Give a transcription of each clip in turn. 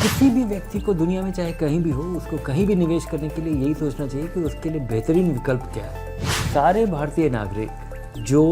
किसी भी व्यक्ति को दुनिया में चाहे कहीं भी हो, उसको कहीं भी निवेश करने के लिए यही सोचना चाहिए कि उसके लिए बेहतरीन विकल्प क्या है। सारे भारतीय नागरिक जो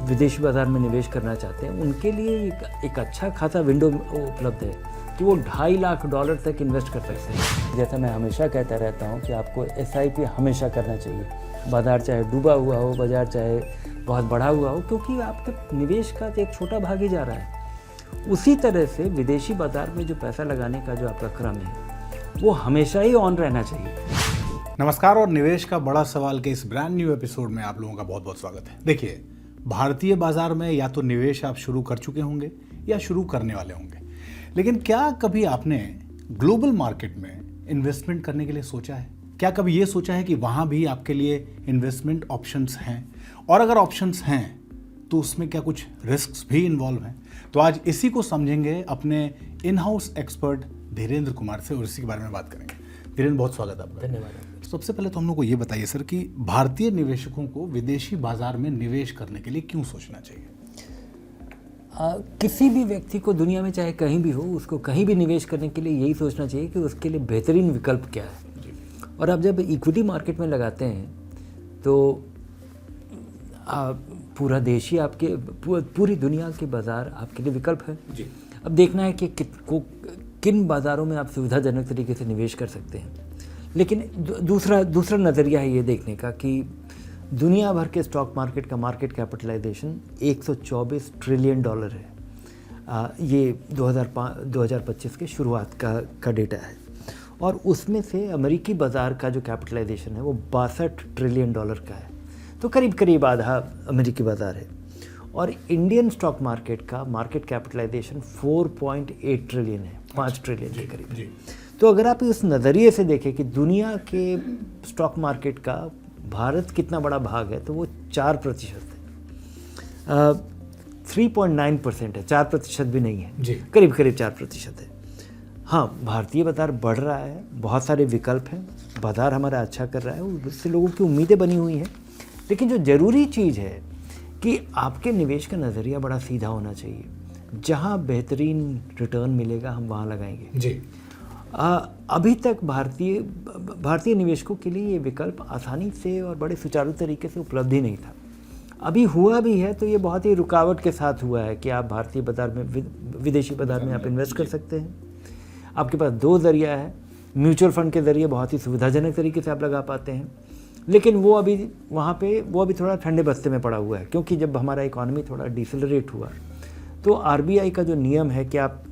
विदेशी बाजार में निवेश करना चाहते हैं, उनके लिए एक अच्छा खासा विंडो उपलब्ध है कि वो $2.5 लाख तक इन्वेस्ट कर सकते हैं। जैसा मैं हमेशा कहता रहता हूँ कि आपको SIP हमेशा करना चाहिए, बाजार चाहे डूबा हुआ हो, बाजार चाहे बहुत बढ़ा हुआ हो, क्योंकि आपके निवेश का एक छोटा भाग ही जा रहा है। उसी तरह से विदेशी बाजार में जो पैसा लगाने का जो आपका क्रम है, वो हमेशा ही ऑन रहना चाहिए। नमस्कार और निवेश का बड़ा सवाल के इस ब्रांड न्यू एपिसोड में आप लोगों का बहुत बहुत स्वागत है। देखिए, भारतीय बाजार में या तो निवेश आप शुरू कर चुके होंगे या शुरू करने वाले होंगे, लेकिन क्या कभी आपने ग्लोबल मार्केट में इन्वेस्टमेंट करने के लिए सोचा है? क्या कभी ये सोचा है कि वहाँ भी आपके लिए इन्वेस्टमेंट ऑप्शंस हैं? और अगर ऑप्शंस हैं तो उसमें क्या कुछ रिस्क्स भी इन्वॉल्व हैं? तो आज इसी को समझेंगे अपने in house expert Dhirendra Kumar से और इसी के बारे में बात करेंगे। धीरेन्द्र, बहुत स्वागत है आपका। धन्यवाद। सबसे पहले तो हम लोग को ये बताइए सर कि भारतीय निवेशकों को विदेशी बाजार में निवेश करने के लिए क्यों सोचना चाहिए? किसी भी व्यक्ति को दुनिया में चाहे कहीं भी हो, उसको कहीं भी निवेश करने के लिए यही सोचना चाहिए कि उसके लिए बेहतरीन विकल्प क्या है। और आप जब इक्विटी मार्केट में लगाते हैं तो पूरा देश ही आपके पूरी दुनिया के बाज़ार आपके लिए विकल्प है जी। अब देखना है कि किन बाज़ारों में आप सुविधाजनक तरीके से निवेश कर सकते हैं। लेकिन दूसरा नज़रिया है ये देखने का कि दुनिया भर के स्टॉक मार्केट का मार्केट कैपिटलाइजेशन $124 ट्रिलियन है। ये 2025 के शुरुआत का डेटा है। और उसमें से अमेरिकी बाज़ार का जो कैपिटलाइजेशन है वो $62 ट्रिलियन का है, तो करीब करीब आधा अमेरिकी बाज़ार है। और इंडियन स्टॉक मार्केट का मार्केट कैपिटलाइजेशन 4.8 ट्रिलियन है, 5 ट्रिलियन के करीब। तो अगर आप इस नज़रिए से देखें कि दुनिया के स्टॉक मार्केट का भारत कितना बड़ा भाग है, तो वो 4% है। 3.9% है, 4% भी नहीं है जी। करीब करीब 4% है। हाँ, भारतीय बाज़ार बढ़ रहा है, बहुत सारे विकल्प हैं, बाज़ार हमारा अच्छा कर रहा है, उससे लोगों की उम्मीदें बनी हुई हैं। लेकिन जो ज़रूरी चीज़ है कि आपके निवेश का नज़रिया बड़ा सीधा होना चाहिए। जहाँ बेहतरीन रिटर्न मिलेगा हम वहाँ लगाएंगे जी। अभी तक भारतीय निवेशकों के लिए ये विकल्प आसानी से और बड़े सुचारू तरीके से उपलब्ध ही नहीं था। अभी हुआ भी है तो ये बहुत ही रुकावट के साथ हुआ है कि आप भारतीय बाज़ार में विदेशी बाज़ार में आप इन्वेस्ट कर सकते हैं। आपके पास 2 ज़रिया है। म्यूचुअल फंड के ज़रिए बहुत ही सुविधाजनक तरीके से आप लगा पाते हैं, लेकिन वो अभी थोड़ा ठंडे बस्ते में पड़ा हुआ है, क्योंकि जब हमारा इकॉनमी थोड़ा डिसेलरेट हुआ तो RBI का जो नियम है कि आप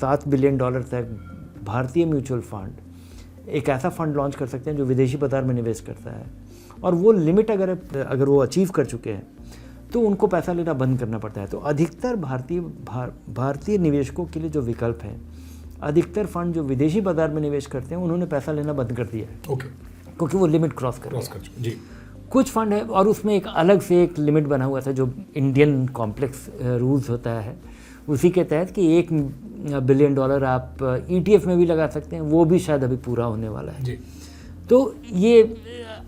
$7 बिलियन तक भारतीय म्यूचुअल फंड एक ऐसा फंड लॉन्च कर सकते हैं जो विदेशी बाज़ार में निवेश करता है, और वो लिमिट अगर वो अचीव कर चुके हैं तो उनको पैसा लेना बंद करना पड़ता है। तो अधिकतर भारतीय निवेशकों के लिए जो विकल्प है, अधिकतर फंड जो विदेशी बाज़ार में निवेश करते हैं उन्होंने पैसा लेना बंद कर दिया है क्योंकि वो लिमिट क्रॉस कर जी। कुछ फंड है और उसमें एक अलग से एक लिमिट बना हुआ था जो इंडियन कॉम्प्लेक्स रूल्स होता है, उसी के तहत कि $1 बिलियन आप ETF में भी लगा सकते हैं, वो भी शायद अभी पूरा होने वाला है जी। तो ये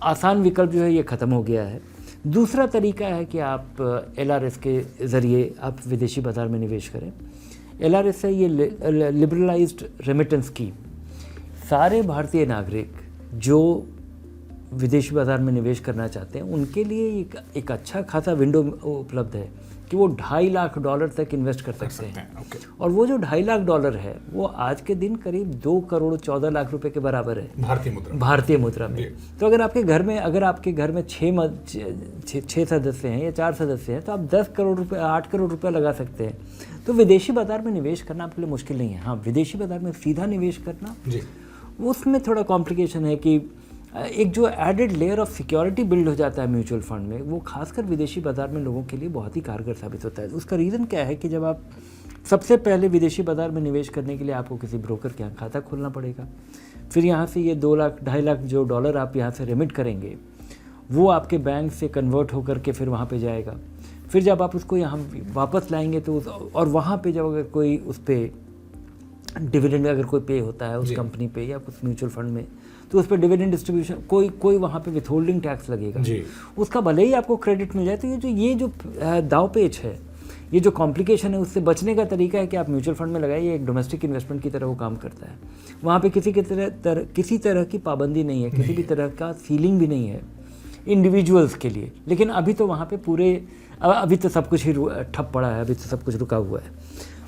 आसान विकल्प जो है ये ख़त्म हो गया है। दूसरा तरीका है कि आप LRS के ज़रिए आप विदेशी बाज़ार में निवेश करें। LRS है ये लिबरलाइज्ड रेमिटेंस स्कीम। सारे भारतीय नागरिक जो विदेशी बाज़ार में निवेश करना चाहते हैं, उनके लिए एक अच्छा खासा विंडो उपलब्ध है कि वो $2.5 लाख तक इन्वेस्ट कर सकते हैं। और वो जो $2.5 लाख है वो आज के दिन करीब 2.14 करोड़ के बराबर है भारतीय मुद्रा में। तो अगर आपके घर में 6 सदस्य हैं या 4 सदस्य हैं तो आप 10 करोड़ रुपये 8 करोड़ रुपये लगा सकते हैं। तो विदेशी बाज़ार में निवेश करना आपके लिए मुश्किल नहीं है। हाँ, विदेशी बाज़ार में सीधा निवेश करना जी, उसमें थोड़ा कॉम्प्लिकेशन है कि एक जो added layer of security build हो जाता है म्यूचुअल फंड में, वो खासकर विदेशी बाज़ार में लोगों के लिए बहुत ही कारगर साबित होता है। उसका रीज़न क्या है कि जब आप सबसे पहले विदेशी बाज़ार में निवेश करने के लिए आपको किसी ब्रोकर के यहाँ खाता खोलना पड़ेगा, फिर यहाँ से ये $2.5 लाख जो डॉलर आप यहाँ से रेमिट करेंगे वो आपके बैंक से कन्वर्ट होकर के फिर वहाँ पर जाएगा। फिर जब आप उसको यहाँ वापस लाएंगे तो और वहाँ पर जब अगर कोई उस पर डिविडेंड अगर कोई पे होता है उस कंपनी पे या उस म्यूचुअल फंड में, तो उस पर डिविडेंड डिस्ट्रीब्यूशन कोई वहाँ पे विथहोल्डिंग टैक्स लगेगा। उसका भले ही आपको क्रेडिट मिल जाए, तो ये जो दाव पेच है ये जो कॉम्प्लिकेशन है उससे बचने का तरीका है कि आप म्यूचुअल फंड में लगाइए, एक डोमेस्टिक इन्वेस्टमेंट की तरह वो काम करता है। वहाँ पे किसी तरह की पाबंदी नहीं है, किसी भी तरह का सीलिंग भी नहीं है इंडिविजुअल्स के लिए। लेकिन अभी तो वहाँ पे अभी तो सब कुछ ही ठप पड़ा है, अभी तो सब कुछ रुका हुआ है।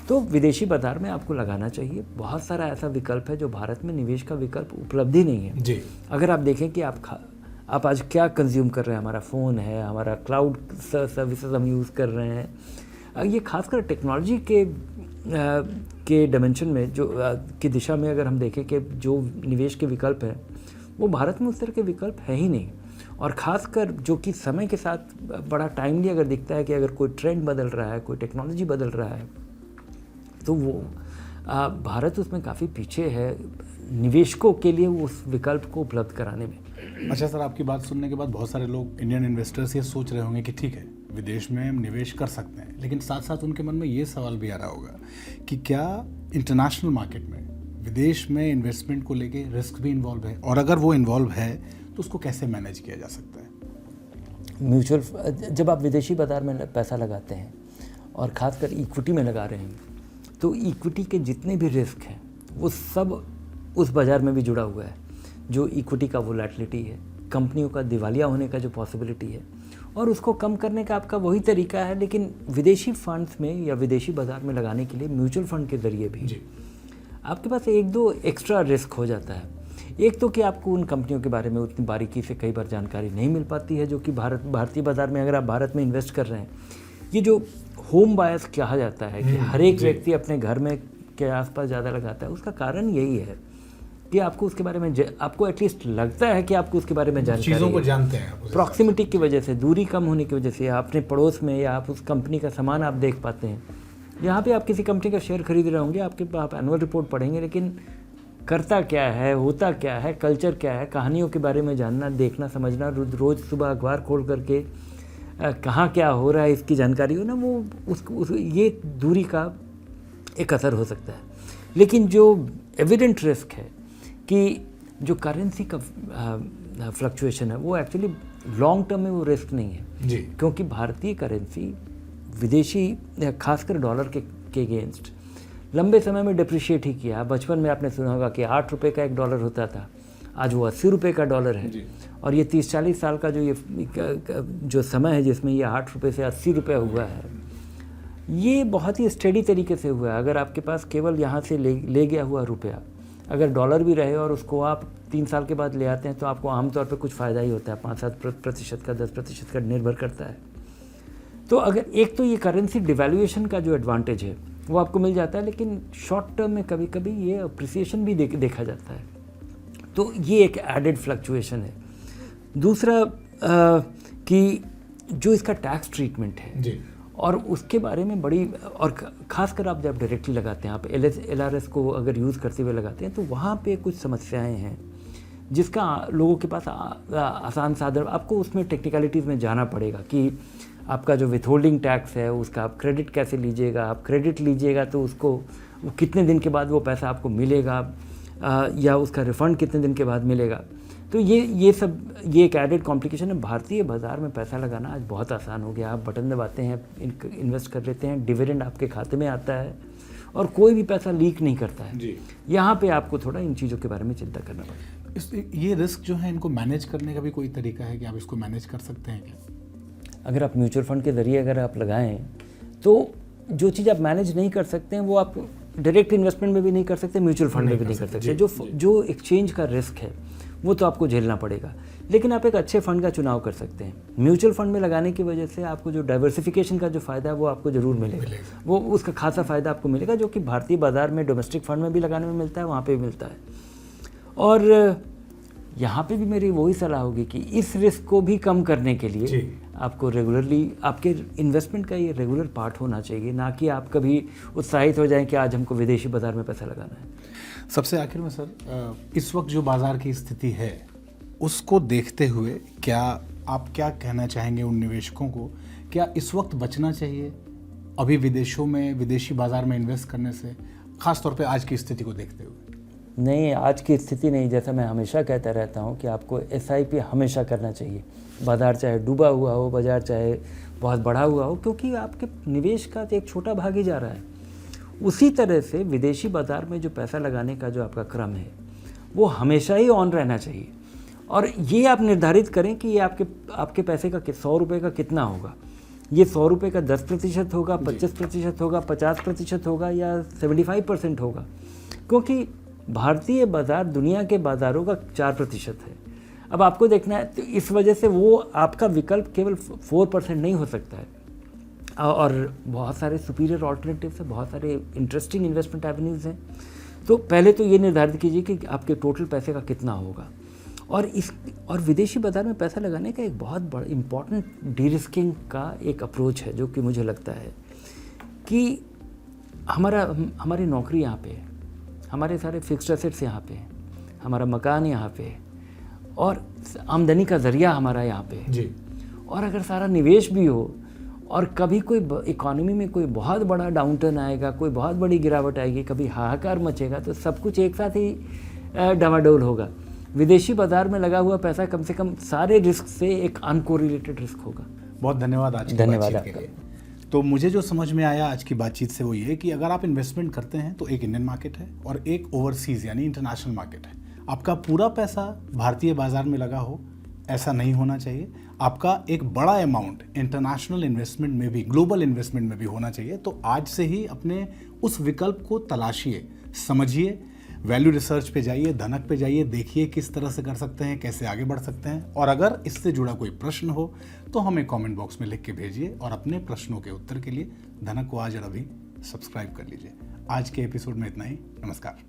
तो विदेशी बाजार में आपको लगाना चाहिए। बहुत सारा ऐसा विकल्प है जो भारत में निवेश का विकल्प उपलब्ध ही नहीं है जी। अगर आप देखें कि आप आज क्या कंज्यूम कर रहे हैं, हमारा फ़ोन है, हमारा क्लाउड सर्विसेज हम यूज़ कर रहे हैं, ये खासकर टेक्नोलॉजी के डायमेंशन में की दिशा में अगर हम देखें कि जो निवेश के विकल्प हैं वो भारत में उस तरह के विकल्प है ही नहीं। और ख़ासकर जो कि समय के साथ बड़ा टाइमली अगर दिखता है कि अगर कोई ट्रेंड बदल रहा है, कोई टेक्नोलॉजी बदल रहा है, तो वो भारत उसमें काफ़ी पीछे है निवेशकों के लिए उस विकल्प को उपलब्ध कराने में। अच्छा सर, आपकी बात सुनने के बाद बहुत सारे लोग, इंडियन इन्वेस्टर्स, ये सोच रहे होंगे कि ठीक है विदेश में हम निवेश कर सकते हैं, लेकिन साथ साथ उनके मन में ये सवाल भी आ रहा होगा कि क्या इंटरनेशनल मार्केट में विदेश में इन्वेस्टमेंट को लेके रिस्क भी इन्वॉल्व है, और अगर वो इन्वॉल्व है तो उसको कैसे मैनेज किया जा सकता है? जब आप विदेशी बाजार में पैसा लगाते हैं और ख़ासकर इक्विटी में लगा रहे हैं, तो इक्विटी के जितने भी रिस्क हैं वो सब उस बाज़ार में भी जुड़ा हुआ है। जो इक्विटी का वोलेटिलिटी है, कंपनियों का दिवालिया होने का जो पॉसिबिलिटी है, और उसको कम करने का आपका वही तरीका है। लेकिन विदेशी फंड्स में या विदेशी बाज़ार में लगाने के लिए म्यूचुअल फंड के ज़रिए भी आपके पास एक दो एक्स्ट्रा रिस्क हो जाता है। एक तो कि आपको उन कंपनियों के बारे में उतनी बारीकी से कई बार जानकारी नहीं मिल पाती है, जो कि भारतीय बाज़ार में अगर आप भारत में इन्वेस्ट कर रहे हैं, ये जो होम बायस कहा जाता है कि हर एक व्यक्ति अपने घर में के आसपास ज़्यादा लगाता है, उसका कारण यही है कि आपको उसके बारे में आपको एटलीस्ट लगता है कि आपको उसके बारे में जानकारी, चीज़ों को जानते हैं, प्रॉक्सिमिटी की वजह से, दूरी कम होने की वजह से, या अपने पड़ोस में, या आप उस कंपनी का सामान आप देख पाते हैं। यहाँ पे आप किसी कंपनी का शेयर खरीद रहे होंगे, आप एनुअल रिपोर्ट पढ़ेंगे, लेकिन करता क्या है, होता क्या है, कल्चर क्या है, कहानियों के बारे में जानना, देखना, समझना, रोज़ सुबह अखबार खोल करके कहाँ क्या हो रहा है इसकी जानकारी हो ना, वो ये दूरी का एक असर हो सकता है। लेकिन जो एविडेंट रिस्क है कि जो करेंसी का फ्लक्चुएशन है, वो एक्चुअली लॉन्ग टर्म में वो रिस्क नहीं है जी। क्योंकि भारतीय करेंसी विदेशी खासकर डॉलर के अगेंस्ट लंबे समय में डिप्रिशिएट ही किया। बचपन में आपने सुना होगा कि 8 रुपये का 1 डॉलर होता था, आज वो 80 रुपये का डॉलर है जी। और ये 30-40 साल का जो समय है जिसमें ये 8 रुपये से 80 रुपये हुआ है, ये बहुत ही स्टेडी तरीके से हुआ है। अगर आपके पास केवल यहाँ से ले गया हुआ रुपया अगर डॉलर भी रहे और उसको आप 3 साल के बाद ले आते हैं, तो आपको आमतौर पर कुछ फ़ायदा ही होता है, 5-7% का, 10% का निर्भर करता है। तो अगर एक तो ये करेंसी डिवैल्यूएशन का जो एडवांटेज है वो आपको मिल जाता है, लेकिन शॉर्ट टर्म में कभी कभी ये अप्रिसिएशन भी देखा जाता है, तो ये एक एडेड फ्लक्चुएशन है। दूसरा कि जो इसका टैक्स ट्रीटमेंट है जी। और उसके बारे में बड़ी, और ख़ासकर आप जब डायरेक्टली लगाते हैं, आप LRS को अगर यूज़ करते हुए लगाते हैं, तो वहाँ पे कुछ समस्याएं हैं जिसका लोगों के पास आसान साधन, आपको उसमें टेक्निकलिटीज़ में जाना पड़ेगा कि आपका जो विथहोल्डिंग टैक्स है उसका आप क्रेडिट कैसे लीजिएगा, आप क्रेडिट लीजिएगा तो उसको वो कितने दिन के बाद वो पैसा आपको मिलेगा, या उसका रिफ़ंड कितने दिन के बाद मिलेगा। तो ये एक एडेड कॉम्प्लिकेशन है। भारतीय बाज़ार में पैसा लगाना आज बहुत आसान हो गया। आप बटन दबाते हैं, इन्वेस्ट कर लेते हैं, डिविडेंड आपके खाते में आता है और कोई भी पैसा लीक नहीं करता है जी। यहाँ पे आपको थोड़ा इन चीज़ों के बारे में चिंता करना पड़ेगा। ये रिस्क जो है, इनको मैनेज करने का भी कोई तरीका है कि आप इसको मैनेज कर सकते हैं क्या? अगर आप म्यूचुअल फंड के ज़रिए अगर आप लगाएं, तो जो चीज़ आप मैनेज नहीं कर सकते हैं वो आप डायरेक्ट इन्वेस्टमेंट में भी नहीं कर सकते, म्यूचुअल फंड में भी नहीं कर सकते। जो एक्सचेंज का रिस्क है वो तो आपको झेलना पड़ेगा, लेकिन आप एक अच्छे फंड का चुनाव कर सकते हैं। म्यूचुअल फंड में लगाने की वजह से आपको जो डाइवर्सिफिकेशन का जो फ़ायदा है वो आपको ज़रूर मिलेगा, वो उसका खासा फ़ायदा आपको मिलेगा, जो कि भारतीय बाज़ार में डोमेस्टिक फंड में भी लगाने में मिलता है, वहाँ पे भी मिलता है। और यहाँ पे भी मेरी वही सलाह होगी कि इस रिस्क को भी कम करने के लिए आपको रेगुलरली आपके इन्वेस्टमेंट का ये रेगुलर पार्ट होना चाहिए, ना कि आप कभी उत्साहित हो जाएं कि आज हमको विदेशी बाज़ार में पैसा लगाना है। सबसे आखिर में सर, इस वक्त जो बाज़ार की स्थिति है उसको देखते हुए क्या आप क्या कहना चाहेंगे उन निवेशकों को? क्या इस वक्त बचना चाहिए अभी विदेशों में, विदेशी बाज़ार में इन्वेस्ट करने से, ख़ास तौर पे आज की स्थिति को देखते हुए? नहीं, आज की स्थिति नहीं। जैसा मैं हमेशा कहता रहता हूँ कि आपको SIP हमेशा करना चाहिए, बाज़ार चाहे डूबा हुआ हो, बाज़ार चाहे बहुत बढ़ा हुआ हो, क्योंकि आपके निवेश का एक छोटा भाग ही जा रहा है। उसी तरह से विदेशी बाज़ार में जो पैसा लगाने का जो आपका क्रम है वो हमेशा ही ऑन रहना चाहिए, और ये आप निर्धारित करें कि ये आपके पैसे का 100 रुपये का कितना होगा। ये 100 रुपये का 10% होगा, 25% होगा, 50% होगा, या 75% होगा, क्योंकि भारतीय बाज़ार दुनिया के बाज़ारों का 4% है। अब आपको देखना है, तो इस वजह से वो आपका विकल्प केवल 4% नहीं हो सकता है, और बहुत सारे सुपीरियर ऑल्टरनेटिव्स हैं, बहुत सारे इंटरेस्टिंग इन्वेस्टमेंट एवेन्यूज़ हैं। तो पहले तो ये निर्धारित कीजिए कि आपके टोटल पैसे का कितना होगा, और विदेशी बाज़ार में पैसा लगाने का एक बहुत बड़ा इम्पॉर्टेंट डी-रिस्किंग का एक अप्रोच है, जो कि मुझे लगता है कि हमारी नौकरी यहाँ पे है, हमारे सारे फिक्स्ड एसेट्स यहाँ पे हैं, हमारा मकान यहाँ पे है, और आमदनी का ज़रिया हमारा यहाँ पे है जी। और अगर सारा निवेश भी हो और कभी कोई इकोनॉमी में कोई बहुत बड़ा डाउनटर्न आएगा, कोई बहुत बड़ी गिरावट आएगी, कभी हाहाकार मचेगा, तो सब कुछ एक साथ ही डामाडोल होगा। विदेशी बाज़ार में लगा हुआ पैसा कम से कम सारे रिस्क से एक अनकोरिलेटेड रिस्क होगा। बहुत धन्यवाद आज की धन्यवाद बातचीत के लिए। तो मुझे जो समझ में आया आज की बातचीत से वो ये कि अगर आप इन्वेस्टमेंट करते हैं तो एक इंडियन मार्केट है और एक ओवरसीज़ यानी इंटरनेशनल मार्केट है। आपका पूरा पैसा भारतीय बाजार में लगा हो, ऐसा नहीं होना चाहिए। आपका एक बड़ा अमाउंट इंटरनेशनल इन्वेस्टमेंट में भी, ग्लोबल इन्वेस्टमेंट में भी होना चाहिए। तो आज से ही अपने उस विकल्प को तलाशिए, समझिए, वैल्यू रिसर्च पे जाइए, धनक पे जाइए, देखिए किस तरह से कर सकते हैं, कैसे आगे बढ़ सकते हैं। और अगर इससे जुड़ा कोई प्रश्न हो तो हमें कमेंट बॉक्स में लिख के भेजिए, और अपने प्रश्नों के उत्तर के लिए धनक को आज और अभी सब्सक्राइब कर लीजिए। आज के एपिसोड में इतना ही। नमस्कार।